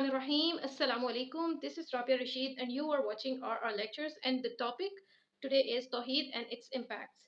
Bismillahirrahmanirrahim. Assalamu alaikum. This is Rabia Rashid and you are watching our lectures and the topic today is Tawheed and its impacts.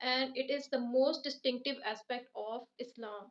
and it is the most distinctive aspect of Islam.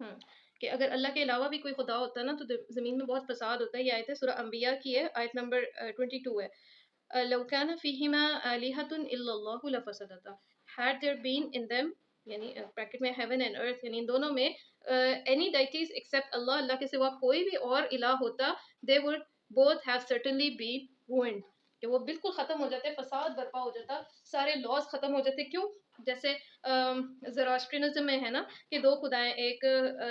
ہوں کہ اگر اللہ کے علاوہ بھی کوئی خدا ہوتا نا تو زمین میں بہت فساد ہوتا ہے. یہ آیت ہے سورہ انبیاء کی ہے، آیت نمبر 22 ہے. لو كان فيهما آلهة إلا الله لفسدتا. Had there been in them یعنی بریکٹ میں heaven and earth یعنی ان دونوں میں any deities except Allah، اللہ کے سوا کوئی بھی اور الہ ہوتا، they would both have certainly been ruined، کہ وہ بالکل ختم ہو جاتے، فساد برپا ہو جاتا، سارے لاز ختم ہو جاتے. کیوں؟ جیسے زراسٹرینزم میں ہے نا کہ دو خدائیں، ایک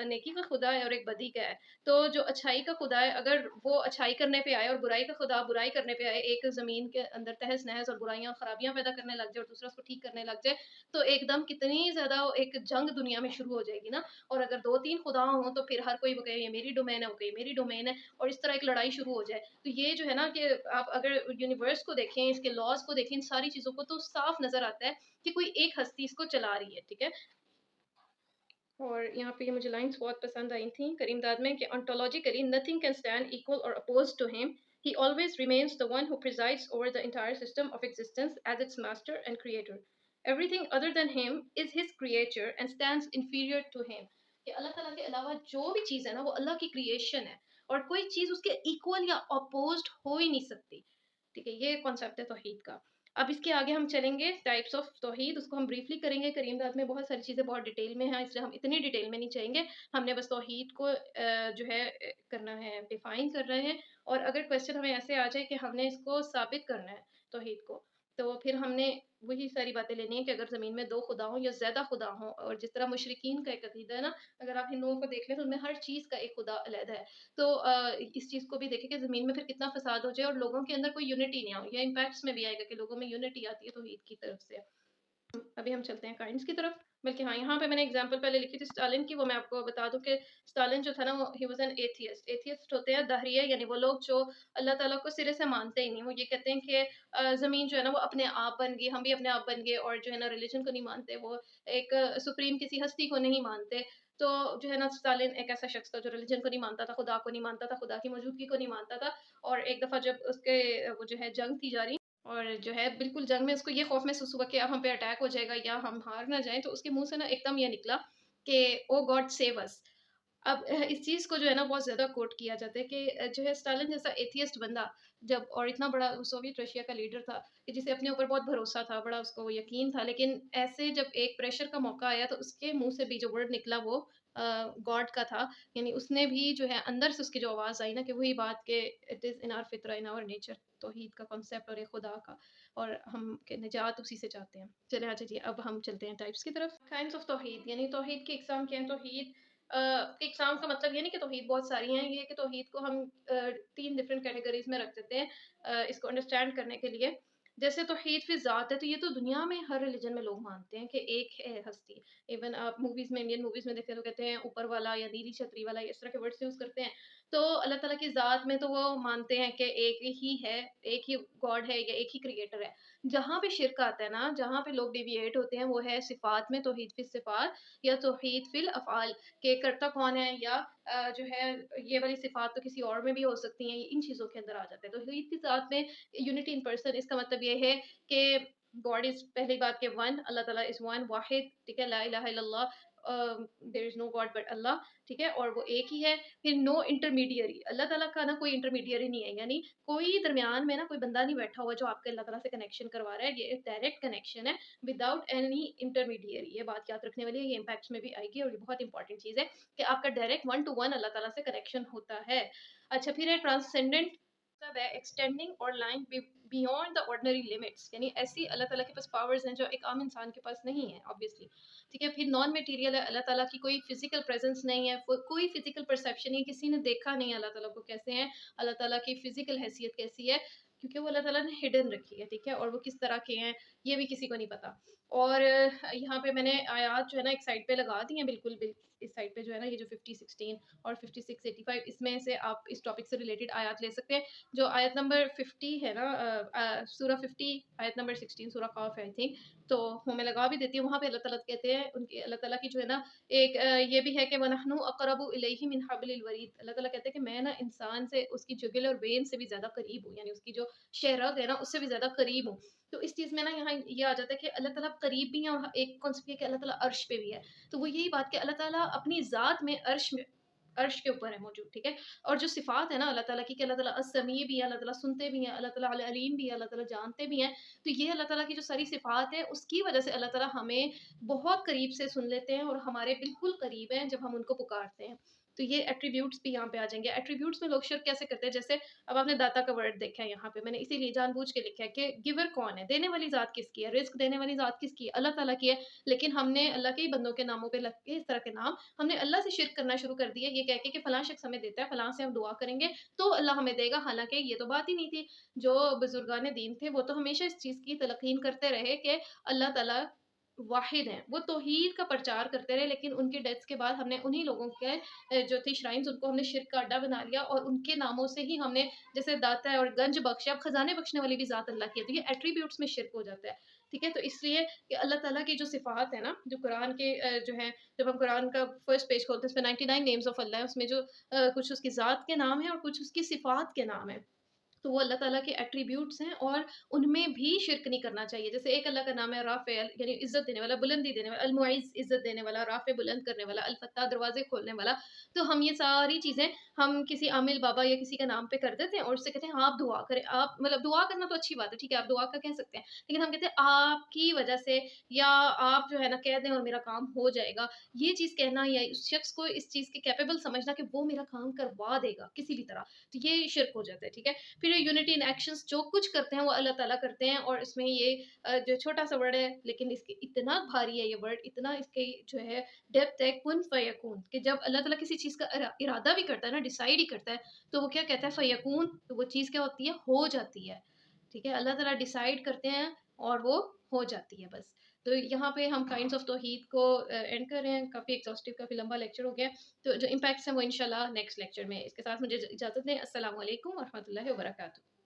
نیکی کا خدا ہے اور ایک بدی کا ہے. تو جو اچھائی کا خدا ہے اگر وہ اچھائی کرنے پہ آئے اور برائی کا خدا برائی کرنے پہ آئے، ایک زمین کے اندر تہس نہس اور برائیاں خرابیاں پیدا کرنے لگ جائے اور دوسرا اس کو ٹھیک کرنے لگ جائے، تو ایک دم کتنی زیادہ ایک جنگ دنیا میں شروع ہو جائے گی نا. اور اگر دو تین خدا ہوں تو پھر ہر کوئی وہ کہے یہ میری ڈومین ہے، وہ کہے میری ڈومین ہے، اور اس طرح ایک لڑائی شروع ہو جائے. تو یہ جو ہے نا کہ آپ اگر یونیورس کو دیکھیں، اس کے لاز کو دیکھیں، ان ساری چیزوں کو، تو صاف نظر آتا ہے کہ کوئی ایک ہستی اس کو چلا رہی ہے. ٹھیک ہے. اور یہاں پہ یہ مجھے لائنس بہت پسند آئی تھیں کریم داد میں کہ ontologically nothing can stand equal or opposed to him. He always remains the one who presides over the entire system of existence as its master and creator. Everything other than him is his creature and stands inferior to him. کہ اللہ تعالیٰ کے علاوہ جو بھی چیز ہے نا وہ اللہ کی کریشن ہے اور کوئی چیز اس کے ایکول یا اپوزڈ ہو ہی نہیں سکتی. ٹھیک ہے، یہ کانسیپٹ ہے توحید کا. اب اس کے آگے ہم چلیں گے ٹائپس آف توحید، اس کو ہم بریفلی کریں گے. کریم داد میں بہت ساری چیزیں بہت ڈیٹیل میں ہیں، اس لیے ہم اتنی ڈیٹیل میں نہیں چاہیں گے. ہم نے بس توحید کو جو ہے کرنا ہے، ڈیفائن کر رہے ہیں. اور اگر کویشچن ہمیں ایسے آ جائے کہ ہم نے اس کو ثابت کرنا ہے توحید کو، تو پھر ہم نے وہی ساری باتیں لینی ہیں کہ اگر زمین میں دو خدا ہوں یا زیادہ خدا ہوں، اور جس طرح مشرکین کا ایک عقیدہ ہے نا، اگر آپ ہندوؤں کو دیکھ لیں تو ان میں ہر چیز کا ایک خدا علیحدہ ہے. تو اس چیز کو بھی دیکھیں کہ زمین میں پھر کتنا فساد ہو جائے اور لوگوں کے اندر کوئی یونٹی نہیں آؤ. یا امپیکٹس میں بھی آئے گا کہ لوگوں میں یونٹی آتی ہے توحید کی طرف سے. ابھی ہم چلتے ہیں کائنڈس کی طرف. بلکہ ہاں، یہاں پہ میں نے اگزامپل پہلے لکھی تھی اسٹالن کی، وہ میں آپ کو بتا دوں کہ اسٹالن جو تھا نا وہ he was an atheist. Atheist ہوتے ہیں دہریہ، یعنی وہ لوگ جو اللہ تعالیٰ کو سرے سے مانتے ہی نہیں. وہ یہ کہتے ہیں کہ زمین جو ہے نا وہ اپنے آپ بن گئی، ہم بھی اپنے آپ بن گئے، اور جو ہے نا ریلیجن کو نہیں مانتے، وہ ایک سپریم کسی ہستی کو نہیں مانتے. تو جو ہے نا اسٹالن ایک ایسا شخص تھا جو ریلیجن کو نہیں مانتا تھا، خدا کو نہیں مانتا تھا، خدا کی موجودگی کو نہیں مانتا تھا. اور ایک دفعہ جب اس کے وہ جو ہے جنگ تھی جاری، اور جو ہے بالکل جنگ میں اس کو یہ خوف محسوس ہوا کہ اب ہم پہ اٹیک ہو جائے گا یا ہم ہار نہ جائیں، تو اس کے منہ سے نا ایک دم یہ نکلا کہ او گاڈ سیو اس. اب اس چیز کو جو ہے نا بہت زیادہ کوٹ کیا جاتا ہے کہ جو ہے اسٹالن جیسا ایتھیسٹ بندہ جب، اور اتنا بڑا سوویت رشیا کا لیڈر تھا کہ جسے اپنے اوپر بہت بھروسہ تھا، بڑا اس کو وہ یقین تھا، لیکن ایسے جب ایک پریشر کا موقع آیا تو اس کے منہ سے بھی جو ورڈ نکلا وہ گاڈ کا تھا. یعنی اس نے بھی جو ہے اندر سے اس کی جو آواز آئی نا کہ وہی بات کہ اٹ از ان آر فطرہ، ان آور نیچر، توحید کا کانسیپٹ اور ایک خدا کا، اور ہم کہ نجات اسی سے چاہتے ہیں. چلے آ جائیے اب ہم چلتے ہیں ٹائپس کی طرف. کائنڈس آف توحید، یعنی توحید کی اقسام کیا ہیں. توحید کی اقسام کا مطلب یہ نہیں کہ توحید بہت ساری ہیں، یہ کہ توحید کو ہم تین ڈفرینٹ کیٹیگریز میں رکھ دیتے ہیں اس کو انڈرسٹینڈ کرنے کے لیے. جیسے توحید فی ذات ہے، تو یہ تو دنیا میں ہر ریلیجن میں لوگ مانتے ہیں کہ ایک ہے ہستی. ایون آپ موویز میں، انڈین موویز میں دیکھتے ہیں تو کہتے ہیں اوپر والا یا نیلی چھتری والا، اس طرح کے ورڈس یوز کرتے ہیں. تو اللہ تعالیٰ کی ذات میں تو وہ مانتے ہیں کہ ایک ہی ہے، ایک ہی گاڈ ہے یا ایک ہی کریٹر ہے. جہاں پہ شرک آتا ہے نا، جہاں پہ لوگ ڈیویٹ ہوتے ہیں، وہ ہے صفات میں، توحید فی صفات یا توحید فی الافعال، کہ کرتا کون ہے، یا جو ہے یہ والی صفات تو کسی اور میں بھی ہو سکتی ہیں، ان چیزوں کے اندر آ جاتے ہیں. توحید کی ذات میں یونٹی ان پرسن، اس کا مطلب یہ ہے کہ گاڈ از، پہلی بات کہ ون، اللہ تعالیٰ از ون، واحد. ٹھیک ہے، لا الہ الا اللہ، دیر از نو گاڈ بٹ اللہ. ٹھیک ہے، اور وہ ایک ہی ہے. پھر نو انٹرمیڈیری، اللہ تعالیٰ کا نا کوئی انٹرمیڈیری نہیں ہے، یعنی کوئی درمیان میں نا کوئی بندہ نہیں بیٹھا ہوا جو آپ کے اللہ تعالیٰ سے کنیکشن کروا رہا ہے. یہ ایک ڈائریکٹ کنیکشن ہے وداؤٹ اینی انٹرمیڈیری. یہ بات یاد رکھنے والی ہے، یہ امپیکٹس میں بھی آئے گی، اور یہ بہت انپورٹنٹ چیز ہے کہ آپ کا ڈائریکٹ ون ٹو ون اللہ تعالیٰ سے کنیکشن ہوتا ہے. اچھا، پھر ہے ٹرانسینڈنٹ، مطلب ہے ایکسٹینڈنگ اور line beyond the ordinary limits, یعنی ایسی اللہ تعالیٰ کے پاس پاورز ہیں جو ایک عام انسان کے پاس نہیں ہے آبویسلی. ٹھیک ہے، پھر نان میٹیریل ہے، اللہ تعالیٰ کی کوئی فزیکل پریزنس نہیں ہے، کوئی فزیکل پرسیپشن نہیں، کسی نے دیکھا نہیں اللہ تعالیٰ کو کیسے ہیں، اللہ تعالیٰ کی فزیکل حیثیت کیسی ہے، کیونکہ وہ اللہ تعالیٰ نے ہڈن رکھی ہے. ٹھیک ہے، اور وہ کس طرح کے ہیں یہ بھی کسی کو نہیں پتا. اور یہاں پہ میں نے آیات جو ہے نا ایک سائڈ پہ لگا دی ہیں، بالکل اس سائڈ پہ جو ہے نا یہ جو 50:16 اور 56:85، اس میں سے آپ اس ٹاپک سے ریلیٹڈ آیات لے سکتے ہیں. جو آیت نمبر 50 ہے نا، سورہ 50 آیت نمبر 16 سورہ قاف ہے آئی تھنک، تو وہ میں لگا بھی دیتی ہوں. وہاں پہ اللہ تعالیٰ کہتے ہیں، ان کی اللہ تعالیٰ کی جو ہے نا ایک یہ بھی ہے کہ وَنَحْنُ أَقْرَبُ إِلَيْهِ مِنْ حَبْلِ الْوَرِيدِ. اللہ تعالیٰ کہتے ہیں کہ میں نا انسان سے اس کی جگل اور وین سے بھی زیادہ قریب ہوں، یعنی اس کی جو شہرگ ہے نا اس سے بھی زیادہ قریب ہوں. تو اس چیز میں نا یہاں یہ آ جاتا ہے کہ اللہ تعالیٰ قریب بھی ہیں اور ایک کانسیپٹ یہ کہ اللہ تعالیٰ عرش پہ بھی ہے. تو وہ یہی بات کہ اللہ تعالیٰ اپنی ذات میں عرش کے اوپر ہے موجود. ٹھیک ہے. اور جو صفات ہے نا اللہ تعالیٰ کی کہ اللہ تعالیٰ السمیع بھی ہے, اللہ تعالیٰ سنتے بھی ہیں, اللہ تعالیٰ العلیم بھی ہے, اللہ تعالیٰ جانتے بھی ہیں. تو یہ اللہ تعالیٰ کی جو ساری صفات ہے اس کی وجہ سے اللہ تعالیٰ ہمیں بہت قریب سے سن لیتے ہیں اور ہمارے بالکل قریب ہیں جب ہم ان کو پکارتے ہیں. تو یہ ایٹریبیوٹس بھی یہاں پہ آ جائیں گے. ایٹریبیوٹس میں لوگ شرک کیسے کرتے ہیں, جیسے اب آپ نے داتا کا ورڈ دیکھا ہے یہاں پہ, میں نے اسی لیے جان بوجھ کے لکھا ہے کہ گیور کون ہے, دینے والی ذات کس کی ہے, رزق دینے والی ذات کس کی ہے, اللہ تعالیٰ کی ہے. لیکن ہم نے اللہ کے ہی بندوں کے ناموں پہ لگ کے اس طرح کے نام ہم نے اللہ سے شرک کرنا شروع کر دیا, یہ کہہ کے کہ فلاں شخص ہمیں دیتا ہے, فلاں سے ہم دعا کریں گے تو اللہ ہمیں دے گا. حالانکہ یہ تو بات ہی نہیں تھی. جو بزرگان دین تھے وہ تو ہمیشہ اس چیز کی تلقین کرتے رہے کہ اللہ تعالیٰ واحد ہیں, وہ توحید کا پرچار کرتے رہے. لیکن ان کی ڈیتھس کے بعد ہم نے انہی لوگوں کے جو تھی شرائنز ان کو ہم نے شرک کا اڈا بنا لیا اور ان کے ناموں سے ہی ہم نے جیسے داتا ہے اور گنج بخش, اب خزانے بخشنے والی بھی ذات اللہ کی ہے. تو یہ ایٹریبیوٹس میں شرک ہو جاتا ہے. ٹھیک ہے. تو اس لیے کہ اللہ تعالیٰ کی جو صفات ہے نا, جو قرآن کے جو ہیں, جب ہم قرآن کا فرسٹ پیج کھولتے ہیں اس میں 99 نیمز آف اللہ ہے, اس میں جو کچھ اس کی ذات کے نام ہیں اور کچھ اس کی صفات کے نام ہیں. تو وہ اللہ تعالیٰ کے ایٹریبیوٹس ہیں اور ان میں بھی شرک نہیں کرنا چاہیے. جیسے ایک اللہ کا نام ہے رافع, یعنی عزت دینے والا, بلندی دینے والا, المعز عزت دینے والا, رافع بلند کرنے والا, الفتاح دروازے کھولنے والا. تو ہم یہ ساری چیزیں ہم کسی عامل بابا یا کسی کا نام پہ کر دیتے ہیں اور اس سے کہتے ہیں آپ دعا کریں. آپ مطلب دعا کرنا تو اچھی بات ہے, ٹھیک ہے, آپ دعا کا کہہ سکتے ہیں, لیکن ہم کہتے ہیں آپ کی وجہ سے یا آپ جو ہے نا کہہ دیں اور میرا کام ہو جائے گا. یہ چیز کہنا یا اس شخص کو اس چیز کے کیپیبل سمجھنا کہ وہ میرا کام کروا دے گا کسی بھی طرح, تو یہ شرک ہو جاتا ہے. ٹھیک ہے. پھر یونٹی ان ایکشنز, جو کچھ کرتے ہیں وہ اللہ تعالیٰ کرتے ہیں. اور اس میں یہ جو چھوٹا سا ورڈ ہے لیکن اس کے اتنا بھاری ہے یہ ورڈ, اتنا اس کی جو ہے ڈیپتھ ہے, کن فیکون, کہ جب اللہ تعالیٰ کسی چیز کا ارادہ بھی کرتا ہے نا, ڈیسائیڈ ہی کرتا ہے, تو وہ کیا کہتا ہے فیکون, تو وہ چیز کیا ہوتی ہے, ہو جاتی ہے. ٹھیک ہے. اللہ تعالیٰ ڈیسائیڈ کرتے ہیں اور وہ ہو جاتی ہے بس. تو یہاں پہ ہم کائنڈز آف توحید کو اینڈ کر رہے ہیں. کافی ایگزاسٹیو, کافی لمبا لیکچر ہو گیا. تو جو امپیکٹس ہیں وہ انشاءاللہ نیکسٹ لیکچر میں. اس کے ساتھ مجھے اجازت دیں. السلام علیکم ورحمۃ اللہ وبرکاتہ.